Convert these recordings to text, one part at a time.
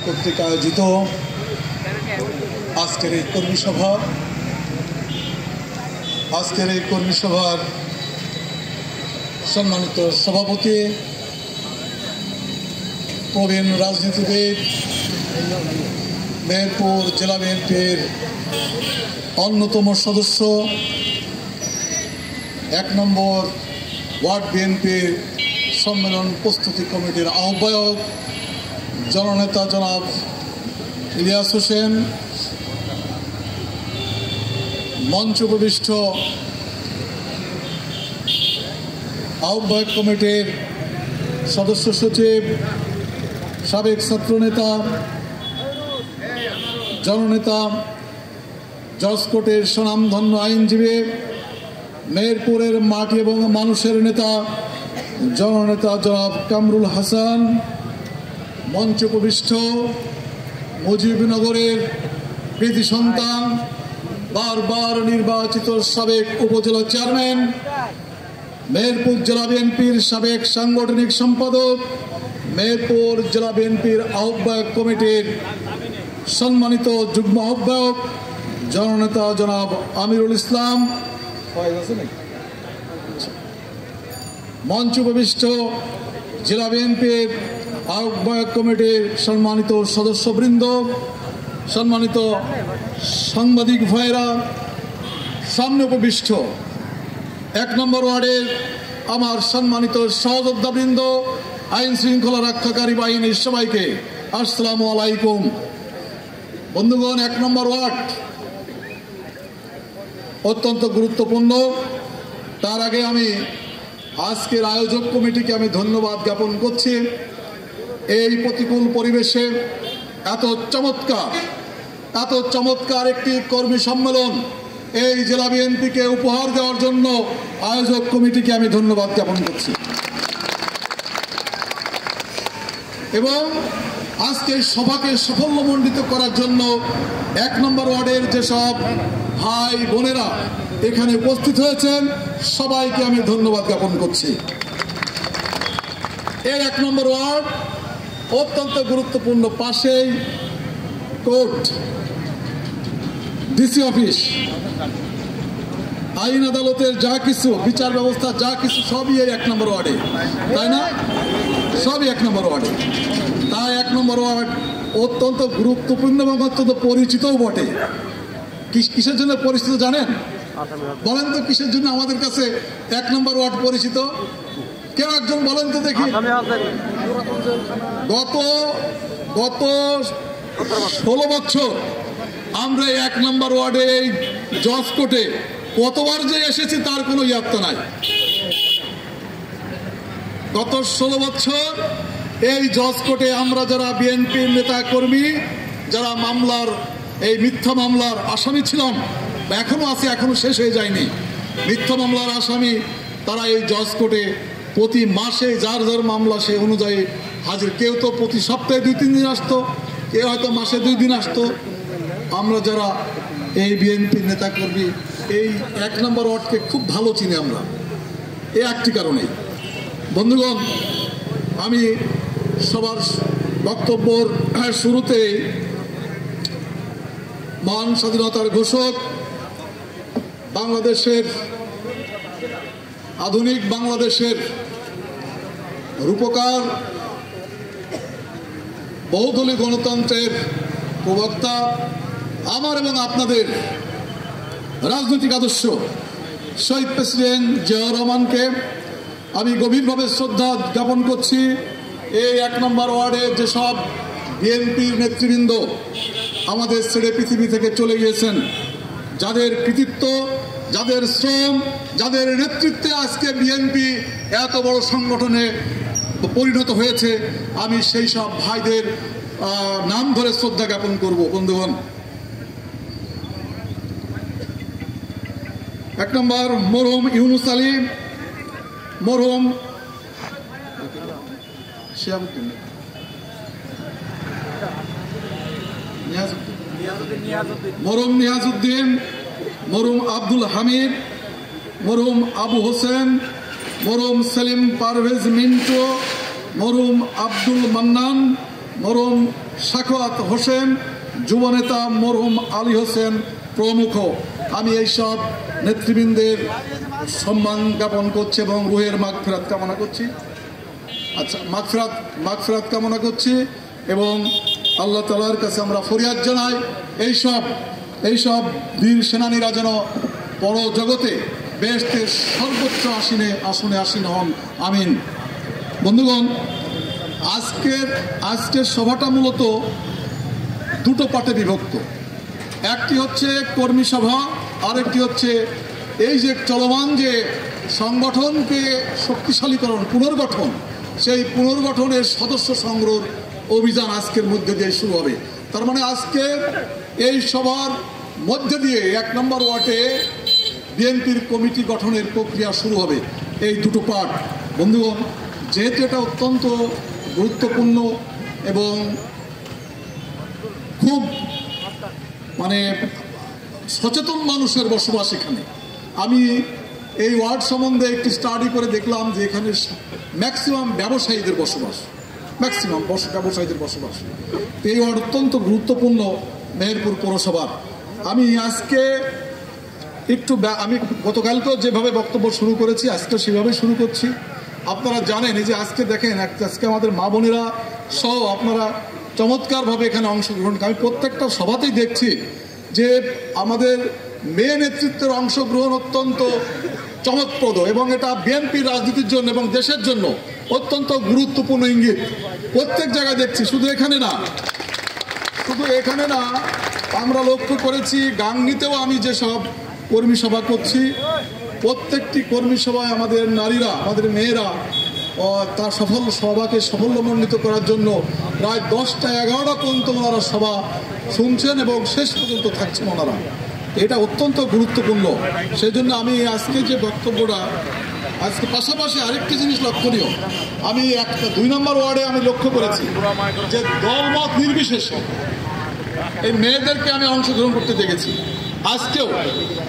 কর্তৃক আয়োজিত আজকের এই কর্মী সভার সম্মানিত সভাপতি, প্রবীণ রাজনীতিবিদ, মেহেরপুর জেলা বিএনপির অন্যতম সদস্য, 1 নম্বর ওয়ার্ড বিএনপির সম্মেলন প্রস্তুতি কমিটির আহ্বায়ক জননেতা জনাব ইলিয়াস হোসেন, মঞ্চ উপবিষ্ট আহ্বায়ক কমিটির সদস্য সচিব, সাবেক ছাত্রনেতা, জননেতা, জজ কোর্টের স্বনামধন্য আইনজীবী, মেহেরপুরের মাটি এবং মানুষের নেতা জননেতা জনাব কামরুল হাসান, মঞ্চ উপবিষ্ট মুজিবনগরের কৃতি সন্তান, বারবার নির্বাচিত সাবেক উপজেলা চেয়ারম্যান, মেহেরপুর জেলা বিএনপির সাবেক সাংগঠনিক সম্পাদক, মেহেরপুর জেলা বিএনপির আহ্বায়ক কমিটির সম্মানিত যুগ্ম আহ্বায়ক জননেতা জনাব আমিরুল ইসলাম, মঞ্চ উপবিষ্ট জেলা বিএনপির আহ্বায়ক কমিটির সম্মানিত সদস্যবৃন্দ, সম্মানিত সাংবাদিক ভাইরা, সামনে উপবিষ্ট 1 নম্বর ওয়ার্ডের আমার সম্মানিত সহযোদ্ধাবৃন্দ, আইন শৃঙ্খলা রক্ষাকারী বাহিনীর সবাইকে আসসালামু আলাইকুম। বন্ধুগণ, 1 নম্বর ওয়ার্ড অত্যন্ত গুরুত্বপূর্ণ। তার আগে আমি আজকের আয়োজক কমিটিকে আমি ধন্যবাদ জ্ঞাপন করছি। এই প্রতিকূল পরিবেশে এত চমৎকার একটি কর্মী সম্মেলন এই জেলা বিএনপিকে উপহার দেওয়ার জন্য আয়োজক কমিটিকে আমি ধন্যবাদ জ্ঞাপন করছি। এবং আজকের সভাকে সাফল্যমণ্ডিত করার জন্য 1 নম্বর ওয়ার্ডের যেসব ভাই বোনেরা এখানে উপস্থিত হয়েছেন সবাইকে আমি ধন্যবাদ জ্ঞাপন করছি। এর 1 নম্বর ওয়ার্ড অত্যন্ত গুরুত্বপূর্ণ। পাশেই কোর্ট, ডিসি অফিস, আইন আদালতের যা কিছু, বিচার ব্যবস্থা যা কিছু সবই এই 1 নম্বর ওয়ার্ডে, তাই না? সবই 1 নম্বর ওয়ার্ডে। তাই 1 নম্বর ওয়ার্ড অত্যন্ত গুরুত্বপূর্ণ এবং অত্যন্ত পরিচিতও বটে। কিসের জন্য পরিচিত জানেন? বলেন তো কিসের জন্য আমাদের কাছে 1 নম্বর ওয়ার্ড পরিচিত? কেউ একজন বলেন তো দেখি। গত 16 বছর আমরা 1 নম্বর ওয়ার্ডে এই জজ কোর্টে কতবার যে এসেছি তার কোনো ইয়াত্তা নাই। গত 16 বছর এই জজ কোর্টে আমরা যারা বিএনপির নেতা কর্মী, যারা এই মিথ্যা মামলার আসামি ছিলাম, এখনো আছে, এখনো শেষ হয়ে যায়নি, মিথ্যা মামলার আসামি, তারা এই জজ কোর্টে প্রতি মাসে যার যার মামলা সে অনুযায়ী হাজির। কেউ তো প্রতি সপ্তাহে 2-3 দিন আসতো, কেউ হয়তো মাসে 2 দিন আসতো। আমরা যারা এই বিএনপির নেতা কর্মী এই 1 নম্বর ওয়ার্ডকে খুব ভালো চিনি আমরা, এই একটি কারণেই। বন্ধুগণ, আমি সবার বক্তব্যর শুরুতেই মহান স্বাধীনতার ঘোষক, বাংলাদেশের আধুনিক বাংলাদেশের রূপকার, বহুদলীয় গণতন্ত্রের প্রবক্তা, আমার এবং আপনাদের রাজনৈতিক আদর্শ শহীদ প্রেসিডেন্ট জিয়াউর রহমানকে আমি গভীরভাবে শ্রদ্ধা জ্ঞাপন করছি। এই 1 নম্বর ওয়ার্ডের যেসব বিএনপির নেতৃবৃন্দ আমাদের ছেড়ে পৃথিবী থেকে চলে গিয়েছেন, যাদের কৃতিত্ব, যাদের শ্রম, যাদের নেতৃত্বে আজকে বিএনপি এত বড় সংগঠনে পরিণত হয়েছে, আমি সেই সব ভাইদের নাম ধরে শ্রদ্ধা জ্ঞাপন করব। বন্ধুগণ, 1 নম্বর মরহুম ইউনুস আলী, মরহুম মরহুম নিয়াজউদ্দিন, মরহুম আব্দুল হামিদ, মরহুম আবু হোসেন, মরহুম সেলিম পারভেজ মিন্টু, মরহুম আব্দুল মান্নান, মরহুম সাখাওয়াত হোসেন, যুবনেতা মরহুম আলী হোসেন প্রমুখ। আমি এইসব নেতৃবৃন্দের সম্মান জ্ঞাপন করছি এবং রুহের মাগফিরাত কামনা করছি। আচ্ছা, মাগফিরাত কামনা করছি এবং আল্লাহ তাআলার কাছে আমরা ফরিয়াদ জানাই এইসব বীর সেনানীরা যেন বড় জগতে বেহেশতের সর্বোচ্চ আসনে আসীন হন, আমিন। বন্ধুগণ, আজকের সভাটা মূলত দুটো পার্টে বিভক্ত। একটি হচ্ছে কর্মী সভা, আরেকটি হচ্ছে এই যে চলমান যে সংগঠনকে শক্তিশালীকরণ, পুনর্গঠন, সেই পুনর্গঠনের সদস্য সংগ্রহ অভিযান আজকের মধ্যে দিয়ে শুরু হবে। তার মানে আজকের এই সভার মধ্যে দিয়ে 1 নম্বর ওয়ার্ডে বিএনপির কমিটি গঠনের প্রক্রিয়া শুরু হবে। এই দুটো পার্ট। বন্ধুগণ, যেহেতু এটা অত্যন্ত গুরুত্বপূর্ণ এবং খুব সচেতন মানুষের বসবাস এখানে, আমি এই ওয়ার্ড সম্বন্ধে একটি স্টাডি করে দেখলাম যে এখানে ম্যাক্সিমাম ব্যবসায়ীদের বসবাস, এই ওয়ার্ড অত্যন্ত গুরুত্বপূর্ণ মেহেরপুর পৌরসভার। আমি গতকালকেও যেভাবে বক্তব্য শুরু করেছি, আজকে সেভাবে শুরু করছি। আপনারা জানেন এই যে আজকে দেখেন, আজকে আমাদের মা বোনেরা সহ আপনারা চমৎকারভাবে এখানে অংশগ্রহণ। আমি প্রত্যেকটা সভাতেই দেখছি যে আমাদের মেয়ে নেতৃত্বের অংশগ্রহণ অত্যন্ত চমকপ্রদ এবং এটা বিএনপির রাজনীতির জন্য এবং দেশের জন্য অত্যন্ত গুরুত্বপূর্ণ ইঙ্গিত। প্রত্যেক জায়গায় দেখছি, শুধু এখানে না, আমরা লক্ষ্য করেছি গাংনীতেও আমি যেসব কর্মী সভা করছি, প্রত্যেকটি কর্মী সভায় আমাদের নারীরা, আমাদের মেয়েরা তার সভাকে সাফল্যমণ্ডিত করার জন্য প্রায় 10টা-11টা পর্যন্ত ওনারা সভা শুনছেন এবং শেষ পর্যন্ত থাকছেন ওনারা। এটা অত্যন্ত গুরুত্বপূর্ণ। সেই জন্য আমি আজকে যে বক্তব্যটা, আজকে পাশাপাশি আরেকটি জিনিস লক্ষণীয়, আমি 2 নম্বর ওয়ার্ডে আমি লক্ষ্য করেছি যে দলমত নির্বিশেষে এই মেয়েদেরকে আমি অংশগ্রহণ করতে দেখেছি। আজকেও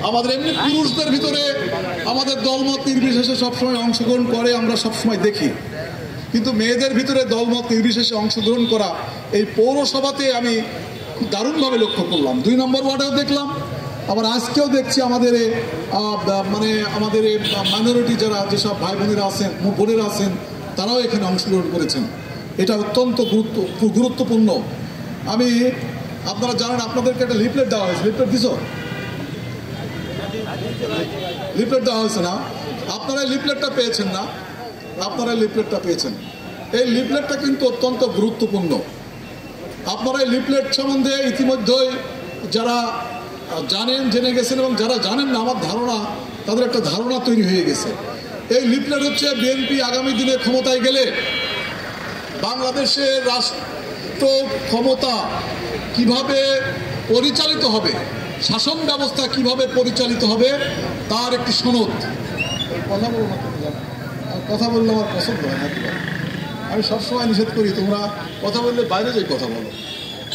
আমাদের এমনি পুরুষদের ভিতরে আমাদের দলমত নির্বিশেষে সবসময় অংশগ্রহণ করে, আমরা সবসময় দেখি, কিন্তু মেয়েদের ভিতরে দলমত নির্বিশেষে অংশগ্রহণ করা এই পৌরসভাতে আমি খুব দারুণভাবে লক্ষ্য করলাম। 2 নম্বর ওয়ার্ডেও দেখলাম, আবার আজকেও দেখছি আমাদের মাইনরিটি যারা যেসব ভাই বোনেরা আছেন তারাও এখানে অংশগ্রহণ করেছেন। এটা অত্যন্ত গুরুত্বপূর্ণ। আপনারা জানেন, আপনাদেরকে একটা লিফলেট দেওয়া হয়েছে, লিফলেট দেওয়া হয়েছে না? আপনারা লিফলেটটা পেয়েছেন না? আপনারা লিফলেটটা পেয়েছেন। এই লিফলেটটা কিন্তু অত্যন্ত গুরুত্বপূর্ণ। আপনারা এই লিফলেট সম্বন্ধে ইতিমধ্যেই যারা জেনে গেছেন এবং যারা জানেন না, আমার ধারণা তাদের একটা ধারণা তৈরি হয়ে গেছে। এই লিফলেট হচ্ছে বিএনপি আগামী দিনে ক্ষমতায় গেলে বাংলাদেশের রাষ্ট্র ক্ষমতা কিভাবে পরিচালিত হবে, শাসন ব্যবস্থা কিভাবে পরিচালিত হবে তার একটি সনদ। কথা বললে আমার পছন্দ হয় না, আমি সবসময় নিষেধ করি তোমরা কথা বললে বাইরে যাই কথা বলো,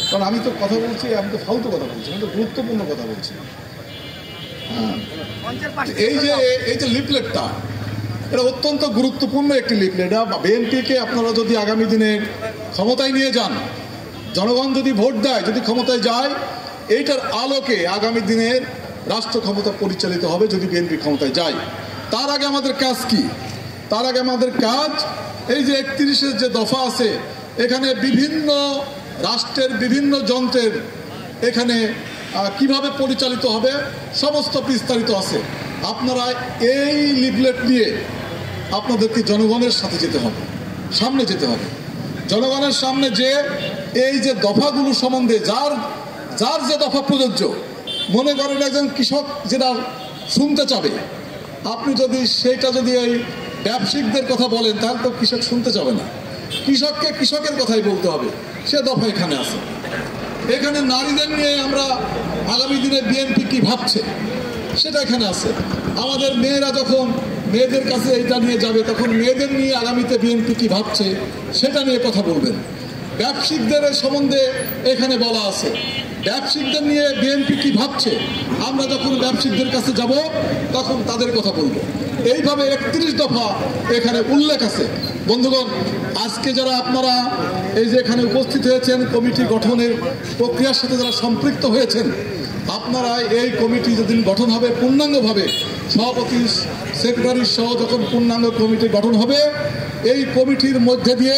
কারণ আমি তো কথা বলছি, আমি তো ফালতু কথা বলছি, আমি তো গুরুত্বপূর্ণ কথা বলছি। এই যে লিফলেটটা, এটা অত্যন্ত গুরুত্বপূর্ণ একটি লিফলেট। বিএনপিকে আপনারা যদি আগামী দিনে ক্ষমতায় নিয়ে যান, জনগণ যদি ভোট দেয়, যদি ক্ষমতায় যায়, এইটার আলোকে আগামী দিনের রাষ্ট্র ক্ষমতা পরিচালিত হবে যদি বিএনপি ক্ষমতায় যায়। তার আগে আমাদের কাজ কি? তার আগে আমাদের কাজ এই যে 31-এর যে দফা আছে, এখানে বিভিন্ন রাষ্ট্রের বিভিন্ন যন্ত্রের এখানে কিভাবে পরিচালিত হবে সমস্ত বিস্তারিত আছে। আপনারা এই লিফলেট নিয়ে আপনাদেরকে জনগণের সাথে যেতে হবে, সামনে যেতে হবে। জনগণের সামনে যে এই যে দফাগুলো সম্বন্ধে যার যে দফা প্রযোজ্য, মনে করেন একজন কৃষক যেটা শুনতে চাবে, আপনি যদি এই ব্যবসায়িকদের কথা বলেন তাহলে তো কৃষক শুনতে চাবে না। কৃষককে কৃষকের কথাই বলতে হবে, সে দফা এখানে আছে। এখানে নারীদের নিয়ে আমরা আগামী দিনে বিএনপি কি ভাবছে সেটা এখানে আছে। আমাদের মেয়েরা যখন মেয়েদের কাছে এটা নিয়ে যাবে, তখন মেয়েদের নিয়ে আগামীতে বিএনপি কি ভাবছে সেটা নিয়ে কথা বলবেন। ব্যবসায়িকদের সম্বন্ধে এখানে বলা আছে, ব্যবসায়িকদের নিয়ে বিএনপি কি ভাবছে, আমরা যখন ব্যবসায়িকদের কাছে যাব তখন তাদের কথা বলবো। এইভাবে 31 দফা এখানে উল্লেখ আছে। বন্ধুগণ, আজকে যারা আপনারা এই যে এখানে উপস্থিত হয়েছেন, কমিটি গঠনের প্রক্রিয়ার সাথে যারা সম্পৃক্ত হয়েছেন, আপনারা এই কমিটি যেদিন গঠন হবে পূর্ণাঙ্গভাবে, সভাপতি সেক্রেটারি সহ যখন পূর্ণাঙ্গ কমিটি গঠন হবে, এই কমিটির মধ্যে দিয়ে